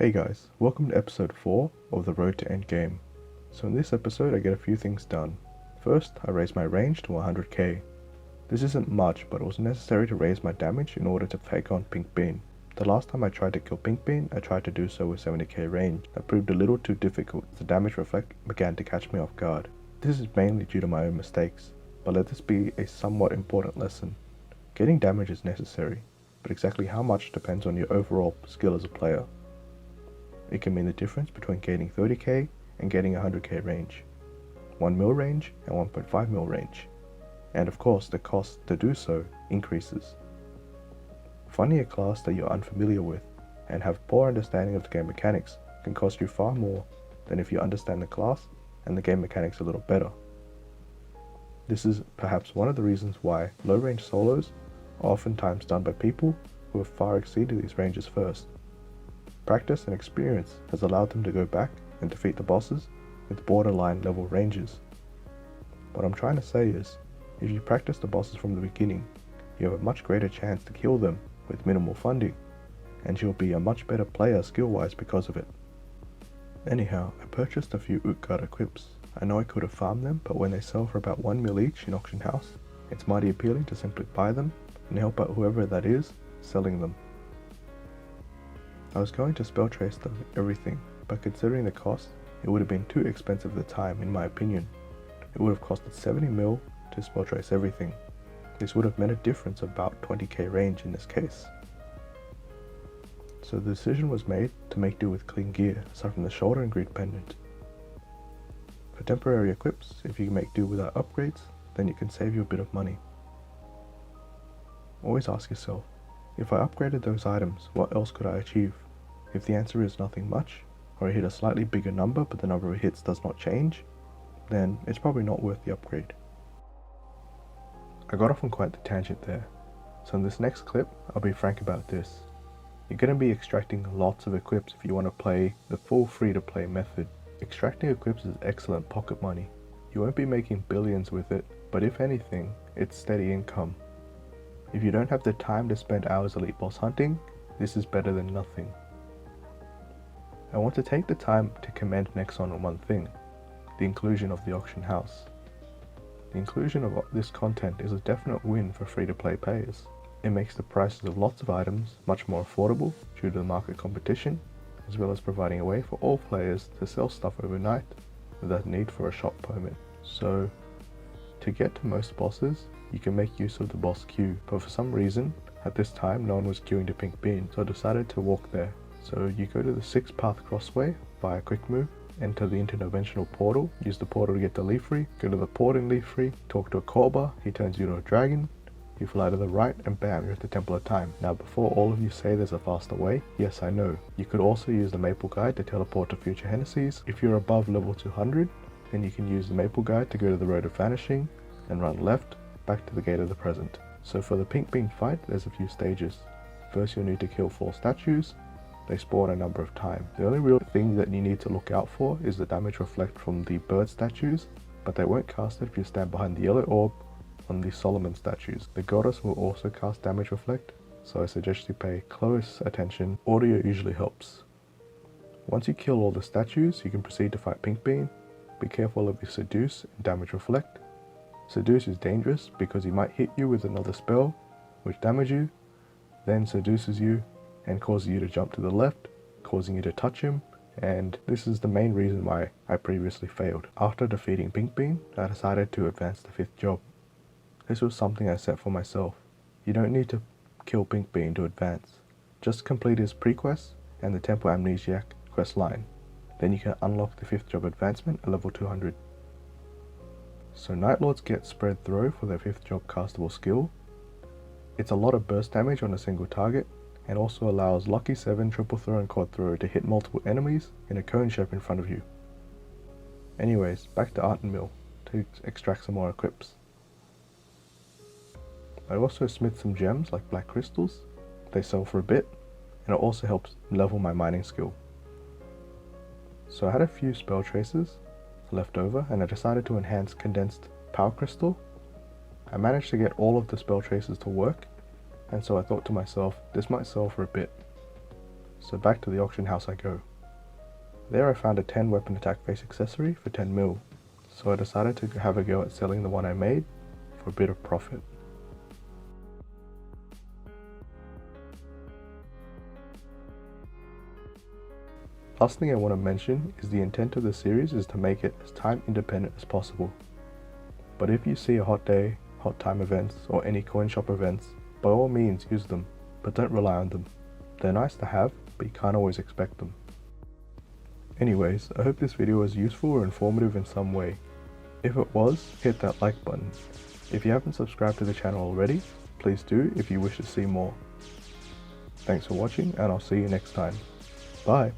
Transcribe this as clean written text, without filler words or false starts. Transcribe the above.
Hey guys, welcome to episode 4 of the Road to Endgame. So in this episode I get a few things done. First, I raise my range to 100k. This isn't much, but it was necessary to raise my damage in order to take on Pink Bean. The last time I tried to kill Pink Bean, I tried to do so with 70k range. That proved a little too difficult as the damage reflect began to catch me off guard. This is mainly due to my own mistakes, but let this be a somewhat important lesson. Getting damage is necessary, but exactly how much depends on your overall skill as a player. It can mean the difference between gaining 30k and getting 100k range, 1 mil range and 1.5 mil range, and of course the cost to do so increases. Finding a class that you're unfamiliar with and have poor understanding of the game mechanics can cost you far more than if you understand the class and the game mechanics a little better. This is perhaps one of the reasons why low range solos are oftentimes done by people who have far exceeded these ranges first. Practice and experience has allowed them to go back and defeat the bosses with borderline level ranges. What I'm trying to say is, if you practice the bosses from the beginning, you have a much greater chance to kill them with minimal funding, and you'll be a much better player skill-wise because of it. Anyhow, I purchased a few Utgard equips. I know I could have farmed them, but when they sell for about 1 mil each in auction house, it's mighty appealing to simply buy them and help out whoever that is selling them. I was going to spell trace everything, but considering the cost, it would have been too expensive at the time in my opinion. It would have costed 70 mil to spell trace everything. This would have meant a difference of about 20k range in this case. So the decision was made to make do with clean gear aside from the shoulder and grid pendant. For temporary equips, if you can make do without upgrades, then it can save you a bit of money. Always ask yourself, if I upgraded those items, what else could I achieve? If the answer is nothing much, or I hit a slightly bigger number but the number of hits does not change, then it's probably not worth the upgrade. I got off on quite the tangent there, so in this next clip, I'll be frank about this. You're going to be extracting lots of equips if you want to play the full free-to-play method. Extracting equips is excellent pocket money. You won't be making billions with it, but if anything, it's steady income. If you don't have the time to spend hours elite boss hunting, this is better than nothing. I want to take the time to commend Nexon on one thing, the inclusion of the auction house. The inclusion of this content is a definite win for free-to-play players. It makes the prices of lots of items much more affordable due to the market competition, as well as providing a way for all players to sell stuff overnight without need for a shop permit. So, to get to most bosses, you can make use of the boss queue, but for some reason, at this time no one was queuing to Pink Bean, so I decided to walk there. So you go to the 6-path crossway via quick move, enter the interdimensional portal, use the portal to get to Leafree, go to the port in Leafree, talk to a Korba, he turns you to a dragon, you fly to the right and bam, you're at the Temple of Time. Now before all of you say there's a faster way, yes I know. You could also use the Maple Guide to teleport to future Hennessy's. If you're above level 200, then you can use the Maple Guide to go to the Road of Vanishing and run left, back to the Gate of the Present. So for the Pink Bean fight, there's a few stages. First you'll need to kill 4 statues. They spawn a number of times. The only real thing that you need to look out for is the damage reflect from the bird statues, but they won't cast it if you stand behind the yellow orb on the Solomon statues. The goddess will also cast damage reflect, so I suggest you pay close attention. Audio usually helps. Once you kill all the statues, you can proceed to fight Pink Bean. Be careful of your seduce and damage reflect. Seduce is dangerous because he might hit you with another spell, which damage you, then seduces you and causes you to jump to the left, causing you to touch him, and this is the main reason why I previously failed. After defeating Pink Bean, I decided to advance the 5th job. This was something I set for myself. You don't need to kill Pink Bean to advance. Just complete his pre-quest and the Temple Amnesiac quest line. Then you can unlock the 5th job advancement at level 200. So Night Lords get spread throw for their 5th job castable skill. It's a lot of burst damage on a single target, and also allows Lucky 7, Triple Throw and Quad Throw to hit multiple enemies in a cone shape in front of you. Anyways, back to Art and Mill to extract some more equips. I also smith some gems like black crystals. They sell for a bit, and it also helps level my mining skill. So I had a few spell traces left over, and I decided to enhance condensed power crystal. I managed to get all of the spell traces to work, and so I thought to myself, this might sell for a bit. so back to the auction house I go. There I found a 10 weapon attack face accessory for 10 mil, so I decided to have a go at selling the one I made for a bit of profit. Last thing I want to mention is the intent of the series is to make it as time independent as possible. But if you see a hot day, hot time events, or any coin shop events, by all means use them, but don't rely on them. They're nice to have, but you can't always expect them. Anyways, I hope this video was useful or informative in some way. If it was, hit that like button. If you haven't subscribed to the channel already, please do if you wish to see more. Thanks for watching, and I'll see you next time. Bye!